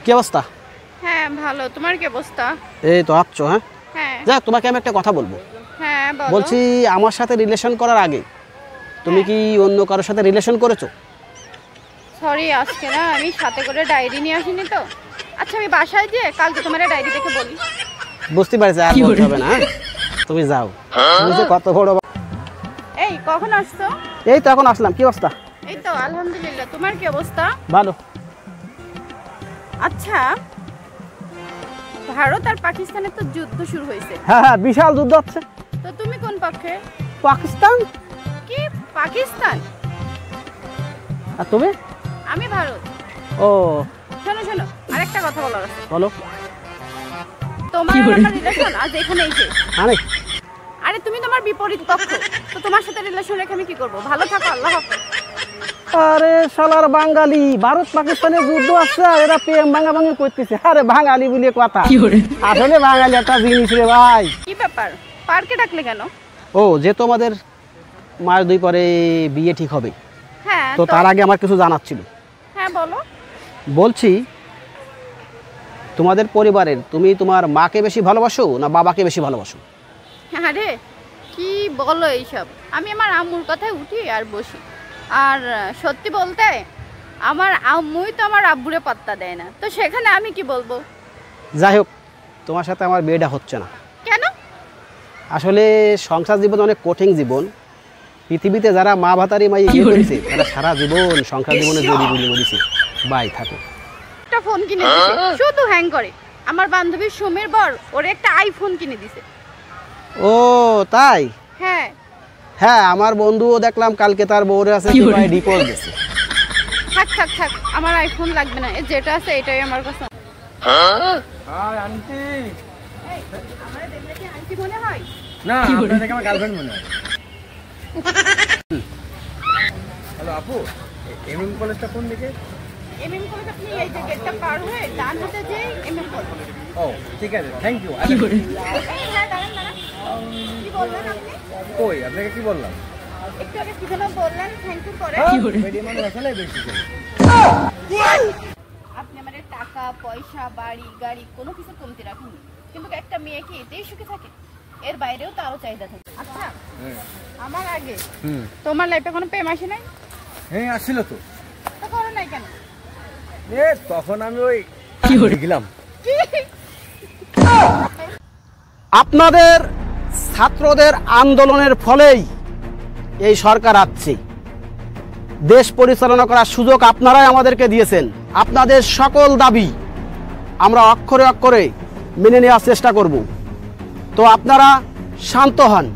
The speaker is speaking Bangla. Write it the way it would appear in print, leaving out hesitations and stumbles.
কি অবস্থা? হ্যাঁ ভালো, তোমার কি অবস্থা? এই তো আছো। হ্যাঁ হ্যাঁ যাক, তোমাকে আমি একটা কথা বলবো। হ্যাঁ বলো। বলছি, আমার সাথে রিলেশন করার আগে তুমি কি অন্য কারোর সাথে রিলেশন করেছো? সরি, আজকে না আমি সাথে করে ডায়েরি নিয়ে আসিনি তো। আচ্ছা আমি বাসায় গিয়ে কালকে তোমার ডায়েরি দেখে বলি। বুঝতে পারছি, আর বলতে হবে না। তুমি যাও। তুমি যে কত বড়। এই কখন আসছো? এই তো এখন আসলাম। কি অবস্থা? এই তো আলহামদুলিল্লাহ, তোমার কি অবস্থা? ভালো। আচ্ছা, ভারত আর পাকিস্তানের তো যুদ্ধ শুরু হয়েছে। হ্যাঁ হ্যাঁ, বিশাল যুদ্ধ হচ্ছে। তো তুমি কোন পক্ষে? পাকিস্তান। কি পাকিস্তান? আর তুমি? আমি ভারত। ও শোনো শোনো, আরেকটা কথা বলার আছে। বলো। তোমার আর আমার রিলেশন আজ এখানেই শেষ। আরে আরে তুমি তোমার বিপরীত পক্ষ, তো তোমার সাথে রিলেশন রেখে আমি কি করব? ভালো থাকো, আল্লাহ হাফেজ। আরে শালার বাঙালি, ভারত পাকিস্তানের যুদ্ধ আছে আর এরা প্রেম ভাঙাভাঙি করতেছে। আরে বাঙালি বলে কথা, আসলে বাঙালি একটা জিনিস রে ভাই। কি ব্যাপার, পার্কে ডাকলে কেন? ও যে তোমাদের মাস 2 পরে বিয়ে ঠিক হবে, হ্যাঁ তো তার আগে আমার কিছু জানার ছিল। হ্যাঁ বলো। বলছি, তোমাদের পরিবারের তুমি তোমার মাকে বেশি ভালোবাসো না বাবাকে বেশি ভালোবাসো? আরে কি বলো এইসব? আমি আমার আম্মুর কথায় উঠি আর বসি। আর সত্যি বলতে আমার আম্মুই তো আমার আব্বুরে পাত্তা দেয় না, তো সেখানে আমি কি বলবো? যাই হোক, তোমার সাথে আমার বিয়েটা হচ্ছে না। কেন? আসলে সংসার জীবন অনেক কঠিন জীবন। পৃথিবীতে যারা মা ভাতারি মাই বিয়ে করেছে তারা সারা জীবন সংসার জীবনে জড়িয়ে গুলি মরেছে। বাই থাকো। একটা ফোন কিনে দিছে, শুধু হ্যাং করে। আমার বান্ধবী সুমির বর ওরে একটা আইফোন কিনে দিছে। ও তাই? হ্যাঁ হ্যাঁ, আমার বন্ধুও দেখলাম কালকে তার বউরে আছে ডিপোজ দিছে। থাক থাক থাক, আমার আইফোন লাগবে না, যেটা আছে এটাই আমার কাছে। Hi aunty. এই আমারে দেখলে কি আন্টি মনে হয়? না, আপনার দেখে আমার গার্লফ্রেন্ড মনে হয়। হ্যালো আপু, এমএম কলেজটা কোন দিকে? এমএম কলেজ আপনি এই যে গেটটা পার হয়ে ডান হাতে যেই এমএম কলেজ। ও ঠিক আছে, থ্যাংক ইউ। এই হ্যাঁ দাঁড়ান দাঁড়ান, কি বললেন আপনি? কই আপনাকে কি বললাম? একটু আগে কি যেন বললেন থ্যাংক ইউ করে? মিডিয়াম মানুষ আসলে বেশি করে। আপনি আমাদের টাকা পয়সা বাড়ি গাড়ি কোনো কিছু কমতি রাখেননি, কিন্তু একটা মেয়ে কি এতেই সুখে থাকে? এর বাইরেও তো আরো চাহিদা থাকে। আচ্ছা আমার আগে তোমার লাইফে কোনো প্রেম আসে নাই? হ্যাঁ আসছিল তো। তো করো নাই কেন? এ তখন আমি ওই গেলাম। আপনাদের ছাত্রদের আন্দোলনের ফলেই এই সরকার আসছে। দেশ পরিচালনা করার সুযোগ আপনারাই আমাদেরকে দিয়েছেন। আপনাদের সকল দাবি আমরা অক্ষরে অক্ষরে মেনে নেওয়ার চেষ্টা করব। তো আপনারা শান্ত হন।